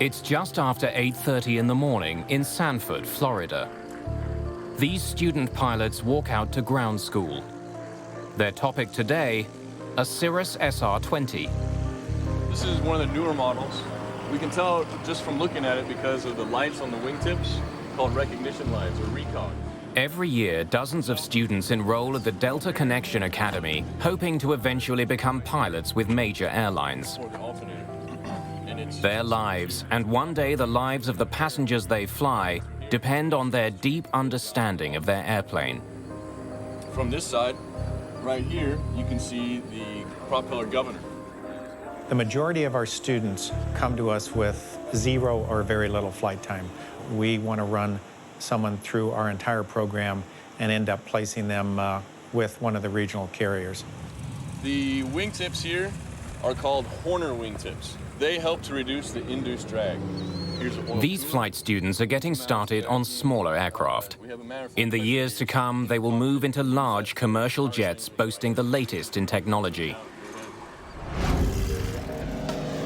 It's just after 8:30 in the morning in Sanford, Florida. These student pilots walk out to ground school. Their topic today, a Cirrus SR-20. This is one of the newer models. We can tell just from looking at it because of the lights on the wingtips, called recognition lights or recog. Every year, dozens of students enroll at the Delta Connection Academy, hoping to eventually become pilots with major airlines. Their lives, and one day the lives of the passengers they fly, depend on their deep understanding of their airplane. From this side, right here, you can see the propeller governor. The majority of our students come to us with zero or very little flight time. We want to run someone through our entire program and end up placing them with one of the regional carriers. The wingtips here are called Horner wingtips. They help to reduce the induced drag. These flight students are getting started on smaller aircraft. In the years to come, they will move into large commercial jets boasting the latest in technology.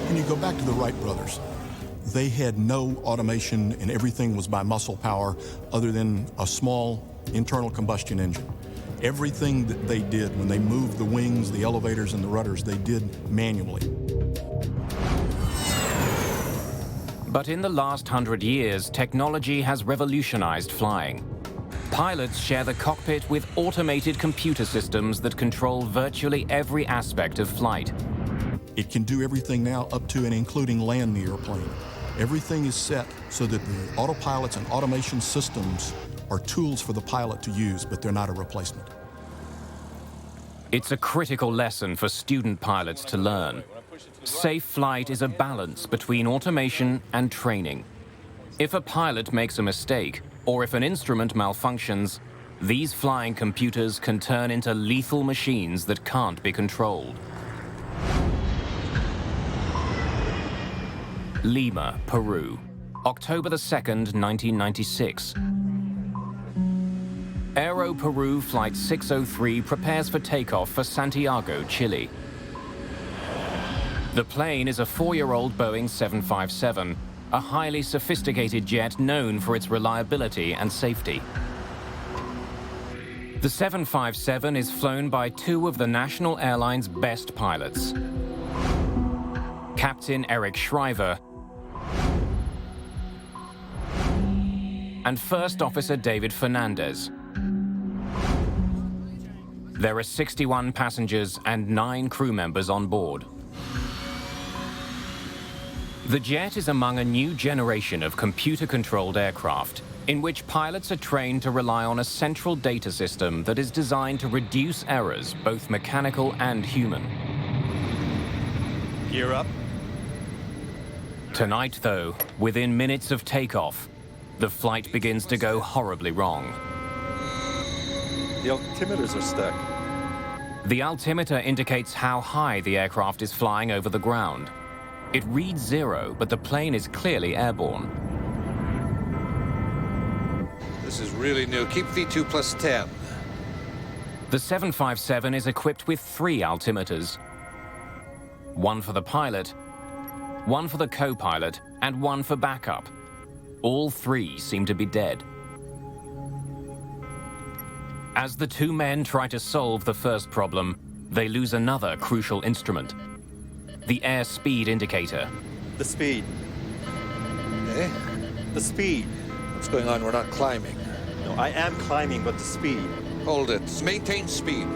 When you go back to the Wright brothers, they had no automation and everything was by muscle power other than a small internal combustion engine. Everything that they did when they moved the wings, the elevators, and the rudders, they did manually. But in the last 100 years, technology has revolutionized flying. Pilots share the cockpit with automated computer systems that control virtually every aspect of flight. It can do everything now up to and including land the airplane. Everything is set so that the autopilots and automation systems are tools for the pilot to use, but they're not a replacement. It's a critical lesson for student pilots to learn. Safe flight is a balance between automation and training. If a pilot makes a mistake, or if an instrument malfunctions, these flying computers can turn into lethal machines that can't be controlled. Lima, Peru, October the 2nd, 1996. Aero Peru Flight 603 prepares for takeoff for Santiago, Chile. The plane is a 4-year-old Boeing 757, a highly sophisticated jet known for its reliability and safety. The 757 is flown by two of the national airline's best pilots, Captain Eric Shriver and First Officer David Fernandez. There are 61 passengers and 9 crew members on board. The jet is among a new generation of computer-controlled aircraft in which pilots are trained to rely on a central data system that is designed to reduce errors, both mechanical and human. Gear up. Tonight, though, within minutes of takeoff, the flight begins to go horribly wrong. The altimeters are stuck. The altimeter indicates how high the aircraft is flying over the ground. It reads 0, but the plane is clearly airborne. This is really new. Keep V2 plus 10. The 757 is equipped with 3 altimeters. One for the pilot, one for the co-pilot, and one for backup. All 3 seem to be dead. As the 2 men try to solve the first problem, they lose another crucial instrument, the airspeed indicator. The speed. Eh? The speed. What's going on? We're not climbing. No, I am climbing, but the speed. Hold it. Maintain speed.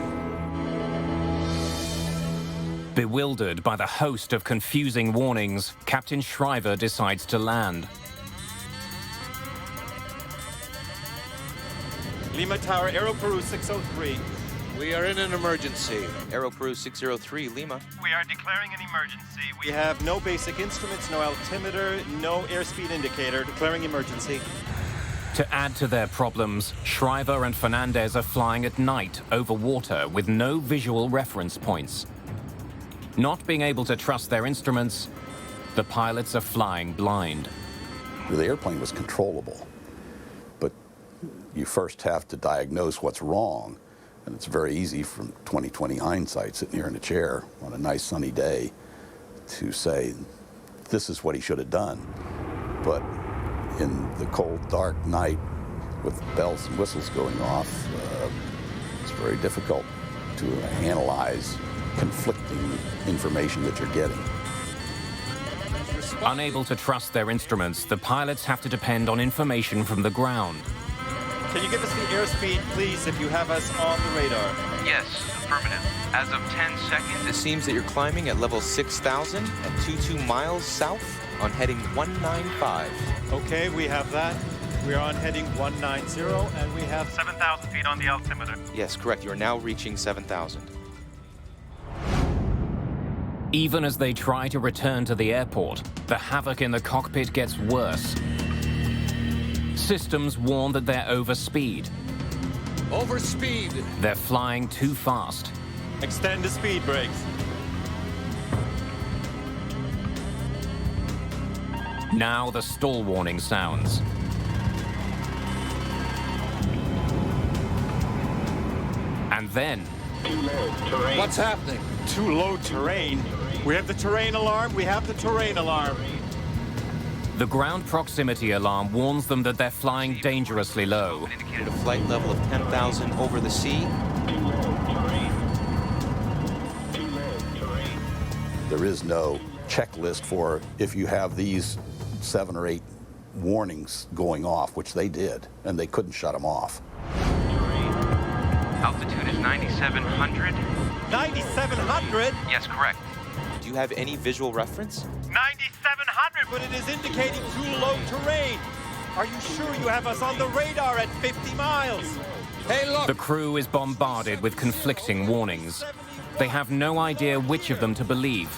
Bewildered by the host of confusing warnings, Captain Shriver decides to land. Lima Tower, Aero Peru 603. We are in an emergency. Aero Peru 603, Lima. We are declaring an emergency. We have no basic instruments, no altimeter, no airspeed indicator. Declaring emergency. To add to their problems, Shriver and Fernandez are flying at night over water with no visual reference points. Not being able to trust their instruments, the pilots are flying blind. The airplane was controllable, but you first have to diagnose what's wrong. And it's very easy from 20/20 hindsight, sitting here in a chair on a nice sunny day, to say this is what he should have done. But in the cold, dark night with bells and whistles going off, it's very difficult to analyze conflicting information that you're getting. Unable to trust their instruments, the pilots have to depend on information from the ground. Can you give us the airspeed, please, if you have us on the radar? Yes, affirmative. As of 10 seconds, it seems that you're climbing at level 6,000 at 22 miles south on heading 195. Okay, we have that. We are on heading 190, and we have 7,000 feet on the altimeter. Yes, correct. You are now reaching 7,000. Even as they try to return to the airport, the havoc in the cockpit gets worse. Systems warn that they're overspeed. Overspeed! They're flying too fast. Extend the speed brakes. Now the stall warning sounds. And then... What's happening? Too low terrain. We have the terrain alarm. We have the terrain alarm. the ground proximity alarm warns them that they're flying dangerously low. Indicated a flight level of 10,000 over the sea. There is no checklist for if you have these 7 or 8 warnings going off, which they did, and they couldn't shut them off. Altitude is 9,700. 9,700? Yes, correct. Do you have any visual reference? 9,700, but it is indicating too low terrain. Are you sure you have us on the radar at 50 miles? Hey, look! The crew is bombarded with conflicting warnings. They have no idea which of them to believe.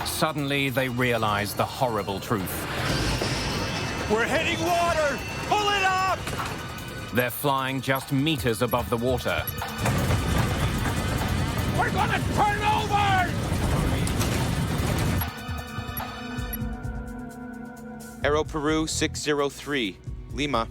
Suddenly, they realize the horrible truth. We're hitting water! Pull it up! They're flying just meters above the water. We're gonna turn over! Aero Peru 603, Lima.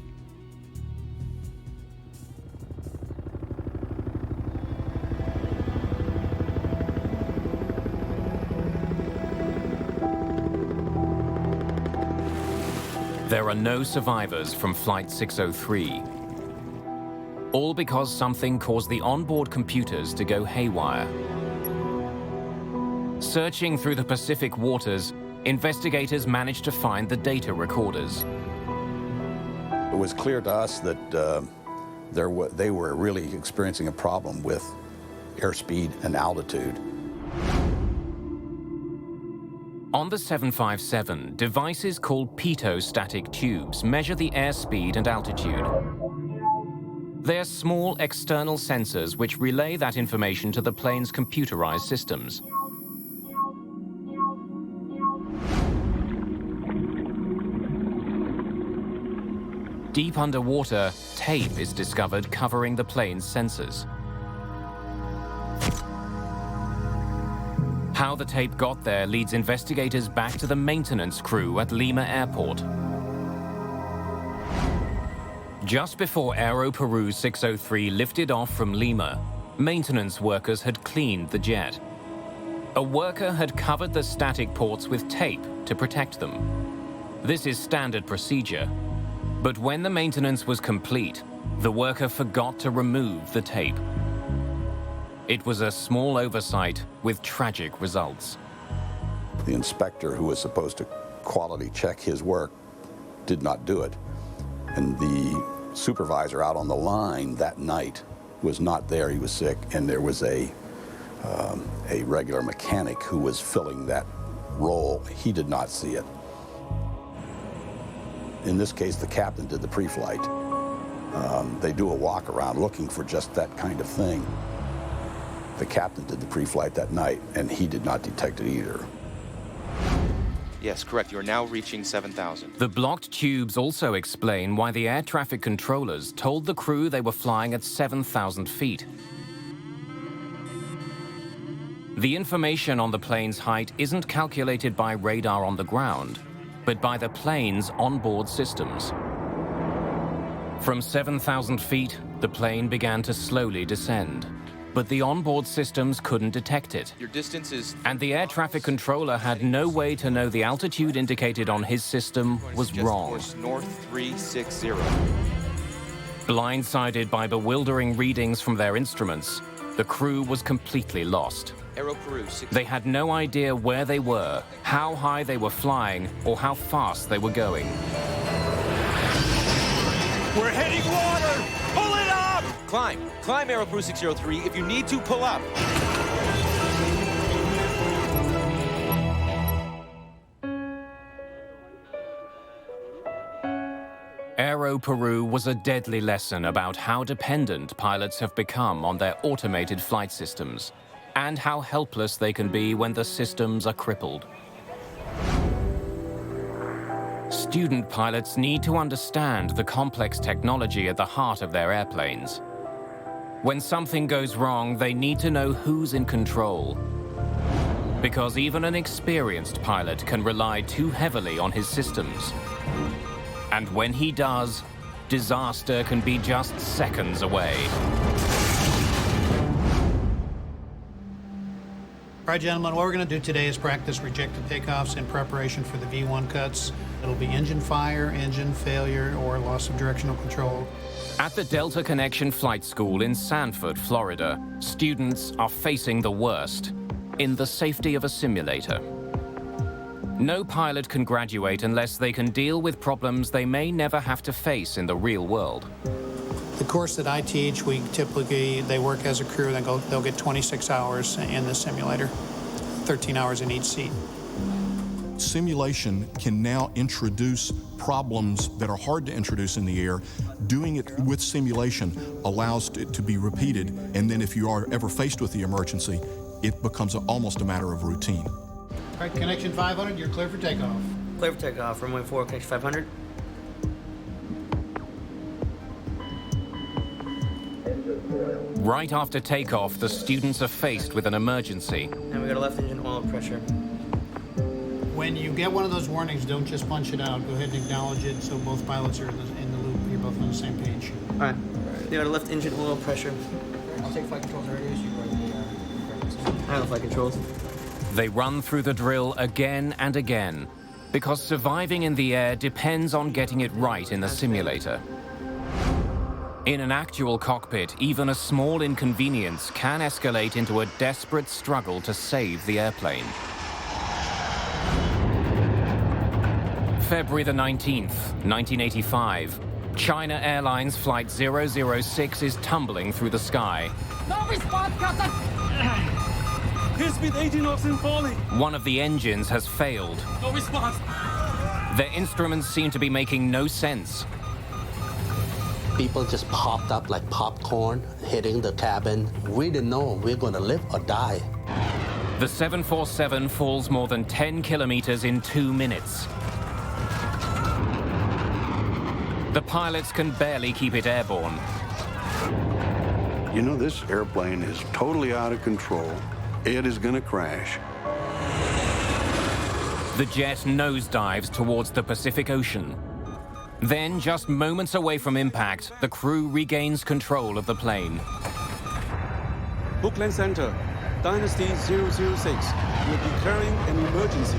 There are no survivors from Flight 603. All because something caused the onboard computers to go haywire. Searching through the Pacific waters, investigators managed to find the data recorders. It was clear to us that they were really experiencing a problem with airspeed and altitude. On the 757, devices called pitot-static tubes measure the airspeed and altitude. They're small external sensors which relay that information to the plane's computerized systems. Deep underwater, tape is discovered covering the plane's sensors. How the tape got there leads investigators back to the maintenance crew at Lima Airport. Just before Aero Peru 603 lifted off from Lima, maintenance workers had cleaned the jet. A worker had covered the static ports with tape to protect them. This is standard procedure. But when the maintenance was complete, the worker forgot to remove the tape. It was a small oversight with tragic results. The inspector who was supposed to quality check his work did not do it. And the supervisor out on the line that night was not there. He was sick, and there was a regular mechanic who was filling that role. He did not see it. In this case, the captain did the pre-flight. They do a walk around looking for just that kind of thing. The captain did the pre-flight that night, and he did not detect it either. Yes, correct. You are now reaching 7,000. The blocked tubes also explain why the air traffic controllers told the crew they were flying at 7,000 feet. The information on the plane's height isn't calculated by radar on the ground, but by the plane's onboard systems. From 7,000 feet, the plane began to slowly descend. but the onboard systems couldn't detect it. Your distance is... And the air traffic controller had no way to know the altitude indicated on his system was wrong. Course north 360. Blindsided by bewildering readings from their instruments, the crew was completely lost. Aero Peru 6. They had no idea where they were, how high they were flying, or how fast they were going. We're hitting water! Pull it up! Climb. Climb Aero Peru 603. If you need to, pull up. Aero Peru was a deadly lesson about how dependent pilots have become on their automated flight systems, and how helpless they can be when the systems are crippled. Student pilots need to understand the complex technology at the heart of their airplanes. When something goes wrong, they need to know who's in control. Because even an experienced pilot can rely too heavily on his systems. And when he does, disaster can be just seconds away. All right, gentlemen, what we're going to do today is practice rejected takeoffs in preparation for the V1 cuts. It'll be engine fire, engine failure, or loss of directional control. At the Delta Connection Flight School in Sanford, Florida, students are facing the worst in the safety of a simulator. No pilot can graduate unless they can deal with problems they may never have to face in the real world. The course that I teach, they work as a crew, they'll get 26 hours in the simulator, 13 hours in each seat. Simulation can now introduce problems that are hard to introduce in the air. Doing it with simulation allows it to be repeated, and then if you are ever faced with the emergency, it becomes almost a matter of routine. All right, connection 500, you're clear for takeoff. Clear for takeoff, runway 4, connection 500. Right after takeoff, the students are faced with an emergency. And we got a left engine oil pressure. When you get one of those warnings, don't just punch it out. Go ahead and acknowledge it so both pilots are in the loop. You're both on the same page. All right. We got a left engine oil pressure. I'll take flight controls radios. You run the... I have the flight controls. They run through the drill again and again, because surviving in the air depends on getting it right in the simulator. In an actual cockpit, even a small inconvenience can escalate into a desperate struggle to save the airplane. February the 19th, 1985, China Airlines Flight 006 is tumbling through the sky. No response, Captain! Airspeed 18 knots in falling. One of the engines has failed. No response. Their instruments seem to be making no sense. People just popped up like popcorn, hitting the cabin. We didn't know if we were going to live or die. The 747 falls more than 10 kilometers in 2 minutes. The pilots can barely keep it airborne. You know, this airplane is totally out of control. It is going to crash. The jet nosedives towards the Pacific Ocean. Then, just moments away from impact, the crew regains control of the plane. Oakland Center, Dynasty 006. We're declaring an emergency.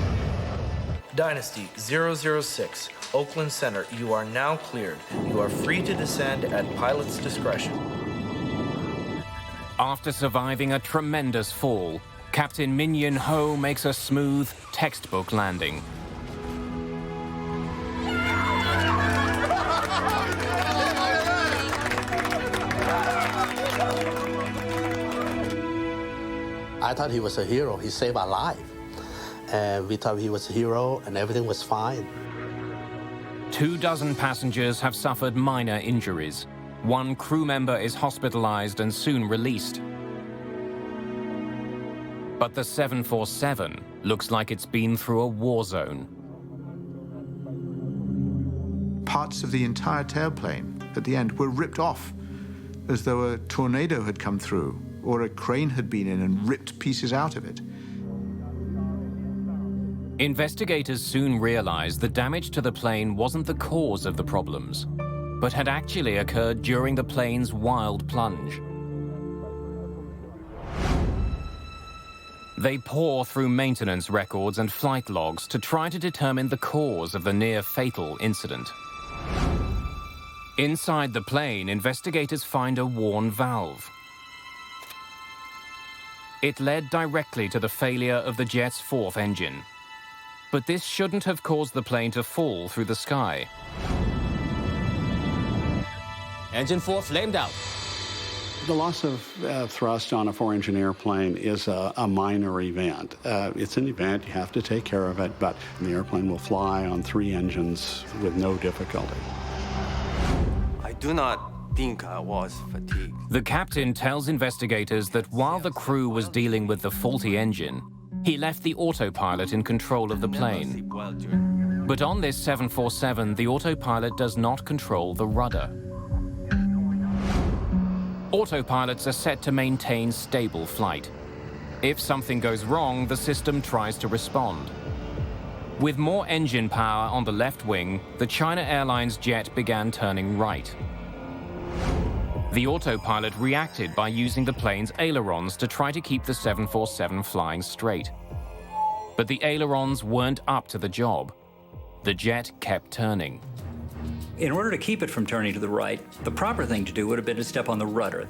Dynasty 006, Oakland Center, you are now cleared. You are free to descend at pilot's discretion. After surviving a tremendous fall, Captain Min Yin Ho makes a smooth, textbook landing. I thought he was a hero. He saved our life. And we thought he was a hero and everything was fine. 24 passengers have suffered minor injuries. One crew member is hospitalized and soon released. But the 747 looks like it's been through a war zone. Parts of the entire tailplane at the end were ripped off, as though a tornado had come through or a crane had been in and ripped pieces out of it. Investigators soon realized the damage to the plane wasn't the cause of the problems, but had actually occurred during the plane's wild plunge. They pore through maintenance records and flight logs to try to determine the cause of the near-fatal incident. Inside the plane, investigators find a worn valve. It led directly to the failure of the jet's fourth engine. But this shouldn't have caused the plane to fall through the sky. Engine 4 flamed out. The loss of thrust on a 4-engine airplane is a minor event. It's an event, you have to take care of it, but the airplane will fly on 3 engines with no difficulty. I do not think I was fatigued. The captain tells investigators that while the crew was dealing with the faulty engine, he left the autopilot in control of the plane. But on this 747, the autopilot does not control the rudder. Autopilots are set to maintain stable flight. If something goes wrong, the system tries to respond. With more engine power on the left wing, the China Airlines jet began turning right. The autopilot reacted by using the plane's ailerons to try to keep the 747 flying straight. But the ailerons weren't up to the job. The jet kept turning. In order to keep it from turning to the right, the proper thing to do would have been to step on the rudder.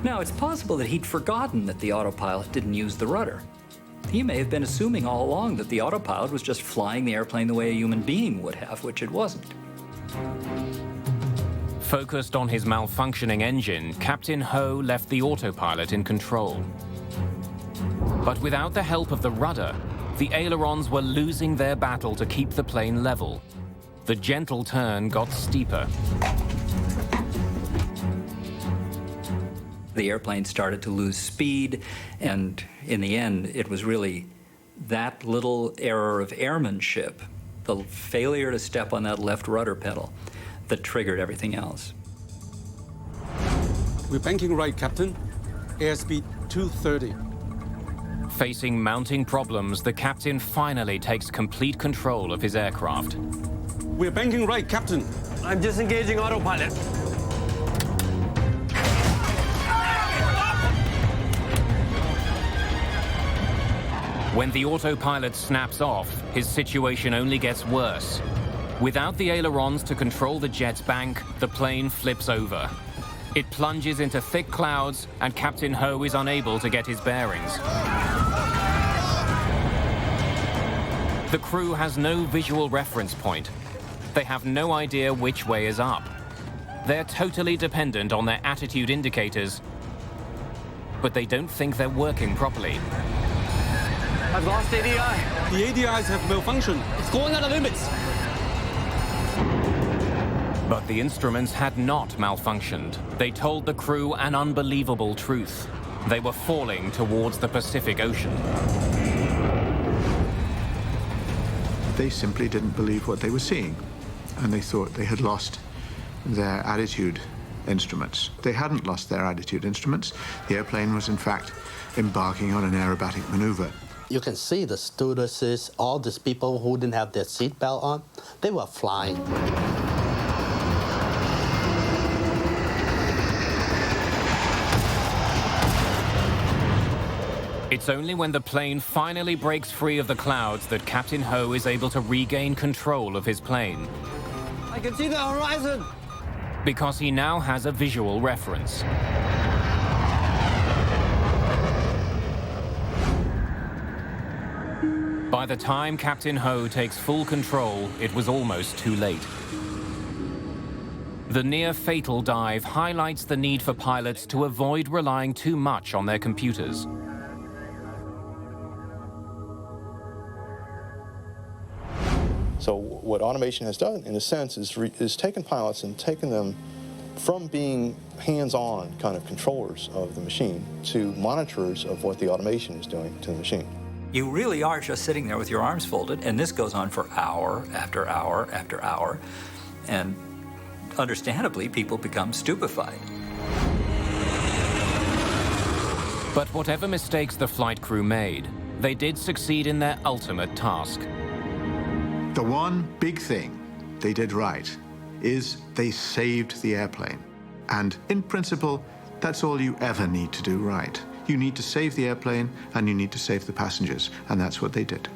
Now, it's possible that he'd forgotten that the autopilot didn't use the rudder. He may have been assuming all along that the autopilot was just flying the airplane the way a human being would have, which it wasn't. Focused on his malfunctioning engine, Captain Ho left the autopilot in control. But without the help of the rudder, the ailerons were losing their battle to keep the plane level. The gentle turn got steeper. The airplane started to lose speed, and in the end, it was really that little error of airmanship, the failure to step on that left rudder pedal, that triggered everything else. We're banking right, Captain. Airspeed 230. Facing mounting problems, the captain finally takes complete control of his aircraft. We're banking right, Captain. I'm disengaging autopilot. When the autopilot snaps off, his situation only gets worse. Without the ailerons to control the jet's bank, the plane flips over. It plunges into thick clouds, and Captain Ho is unable to get his bearings. The crew has no visual reference point. They have no idea which way is up. They're totally dependent on their attitude indicators, but they don't think they're working properly. I've lost ADI. The ADIs have malfunctioned. It's going out of limits. But the instruments had not malfunctioned. They told the crew an unbelievable truth. They were falling towards the Pacific Ocean. They simply didn't believe what they were seeing, and they thought they had lost their attitude instruments. They hadn't lost their attitude instruments. The airplane was, in fact, embarking on an aerobatic maneuver. You can see the stewardesses, all these people who didn't have their seatbelt on, they were flying. It's only when the plane finally breaks free of the clouds that Captain Ho is able to regain control of his plane. I can see the horizon! Because he now has a visual reference. By the time Captain Ho takes full control, it was almost too late. The near-fatal dive highlights the need for pilots to avoid relying too much on their computers. So what automation has done, in a sense, is taken pilots and taken them from being hands-on kind of controllers of the machine to monitorers of what the automation is doing to the machine. You really are just sitting there with your arms folded, and this goes on for hour after hour after hour. And understandably, people become stupefied. But whatever mistakes the flight crew made, they did succeed in their ultimate task. The one big thing they did right is they saved the airplane. And in principle, that's all you ever need to do right. You need to save the airplane and you need to save the passengers, and that's what they did.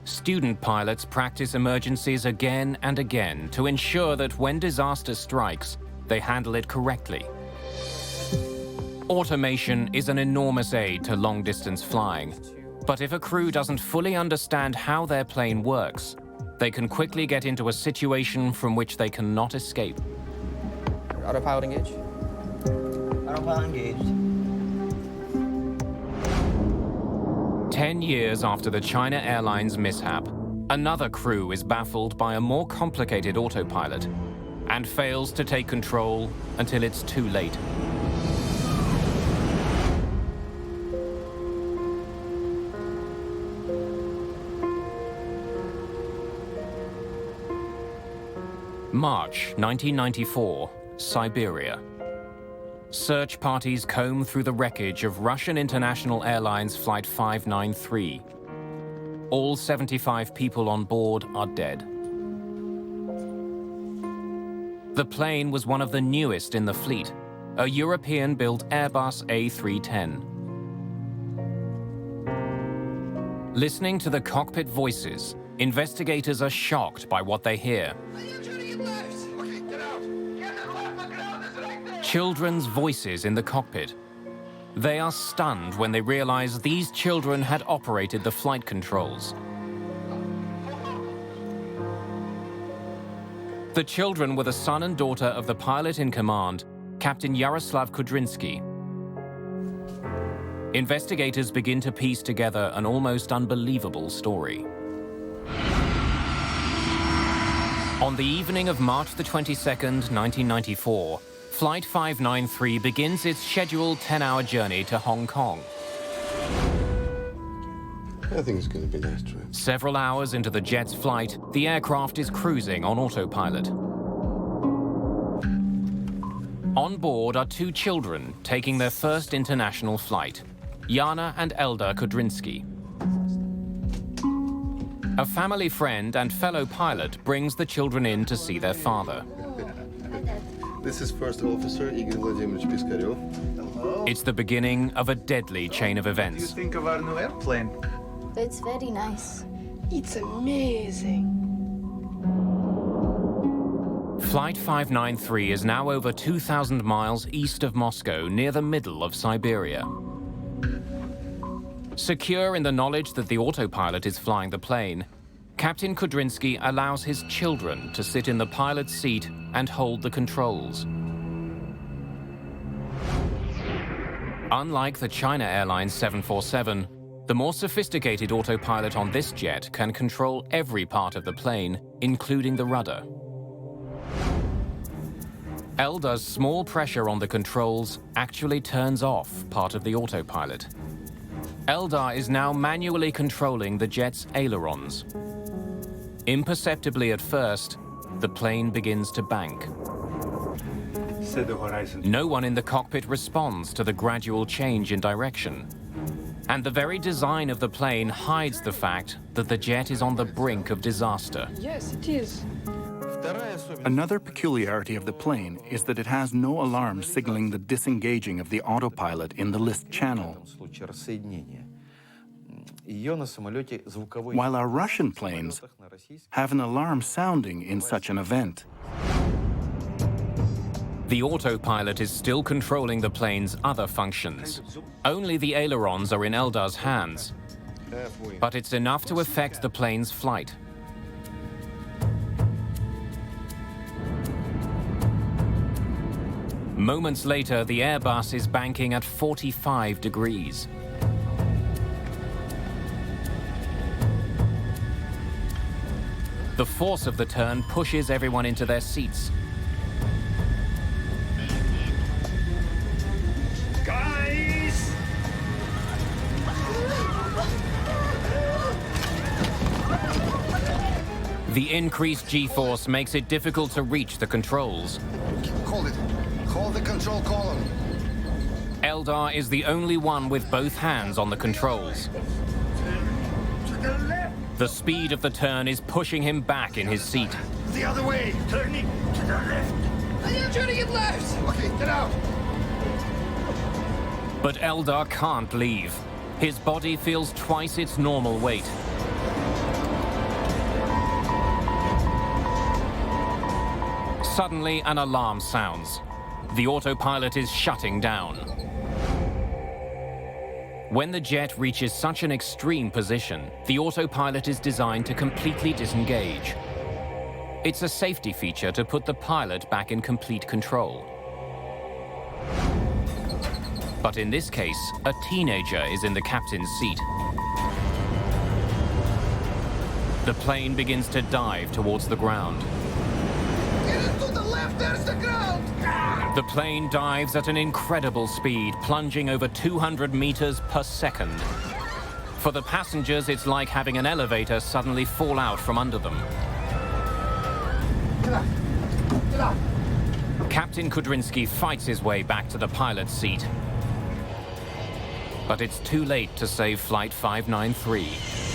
Student pilots practice emergencies again and again to ensure that when disaster strikes, they handle it correctly. Automation is an enormous aid to long-distance flying, but if a crew doesn't fully understand how their plane works, they can quickly get into a situation from which they cannot escape. Autopilot engaged. Autopilot engaged. 10 years after the China Airlines mishap, another crew is baffled by a more complicated autopilot and fails to take control until it's too late. March 1994, Siberia. Search parties comb through the wreckage of Russian International Airlines Flight 593. All 75 people on board are dead. The plane was one of the newest in the fleet, a European-built Airbus A310. Listening to the cockpit voices, investigators are shocked by what they hear. Children's voices in the cockpit. They are stunned when they realize these children had operated the flight controls. The children were the son and daughter of the pilot in command, Captain Yaroslav Kudrinsky. Investigators begin to piece together an almost unbelievable story. On the evening of March the 22nd, 1994, Flight 593 begins its scheduled 10-hour journey to Hong Kong. I think it's going to be nice trip. Several hours into the jet's flight, the aircraft is cruising on autopilot. On board are two children taking their first international flight, Yana and Eldar Kudrinsky. A family friend and fellow pilot brings the children in to see their father. This is First Officer Igor Vladimirovich Piskarev. It's the beginning of a deadly chain of events. What do you think of our new airplane? It's very nice. It's amazing. Flight 593 is now over 2,000 miles east of Moscow, near the middle of Siberia. Secure in the knowledge that the autopilot is flying the plane, Captain Kudrinsky allows his children to sit in the pilot's seat and hold the controls. Unlike the China Airlines 747, the more sophisticated autopilot on this jet can control every part of the plane, including the rudder. Eldar's small pressure on the controls actually turns off part of the autopilot. Eldar is now manually controlling the jet's ailerons. Imperceptibly at first, the plane begins to bank. Set the horizon. No one in the cockpit responds to the gradual change in direction. And the very design of the plane hides the fact that the jet is on the brink of disaster. Yes, it is. Another peculiarity of the plane is that it has no alarm signaling the disengaging of the autopilot in the lift channel. While our Russian planes have an alarm sounding in such an event. The autopilot is still controlling the plane's other functions. Only the ailerons are in Eldar's hands, but it's enough to affect the plane's flight. Moments later, the Airbus is banking at 45 degrees. The force of the turn pushes everyone into their seats. Guys! The increased G-force makes it difficult to reach the controls. Hold it. Hold the control column. Eldar is the only one with both hands on the controls. The speed of the turn is pushing him back in his seat. The other way. Turning to the left. I am turning it left. Okay, get out. But Eldar can't leave. His body feels twice its normal weight. Suddenly, an alarm sounds. The autopilot is shutting down. When the jet reaches such an extreme position, the autopilot is designed to completely disengage. It's a safety feature to put the pilot back in complete control. But in this case, a teenager is in the captain's seat. The plane begins to dive towards the ground. Get it to the left, there's the ground! The plane dives at an incredible speed, plunging over 200 meters per second. For the passengers, it's like having an elevator suddenly fall out from under them. Get up! Captain Kudrinsky fights his way back to the pilot's seat. But it's too late to save Flight 593.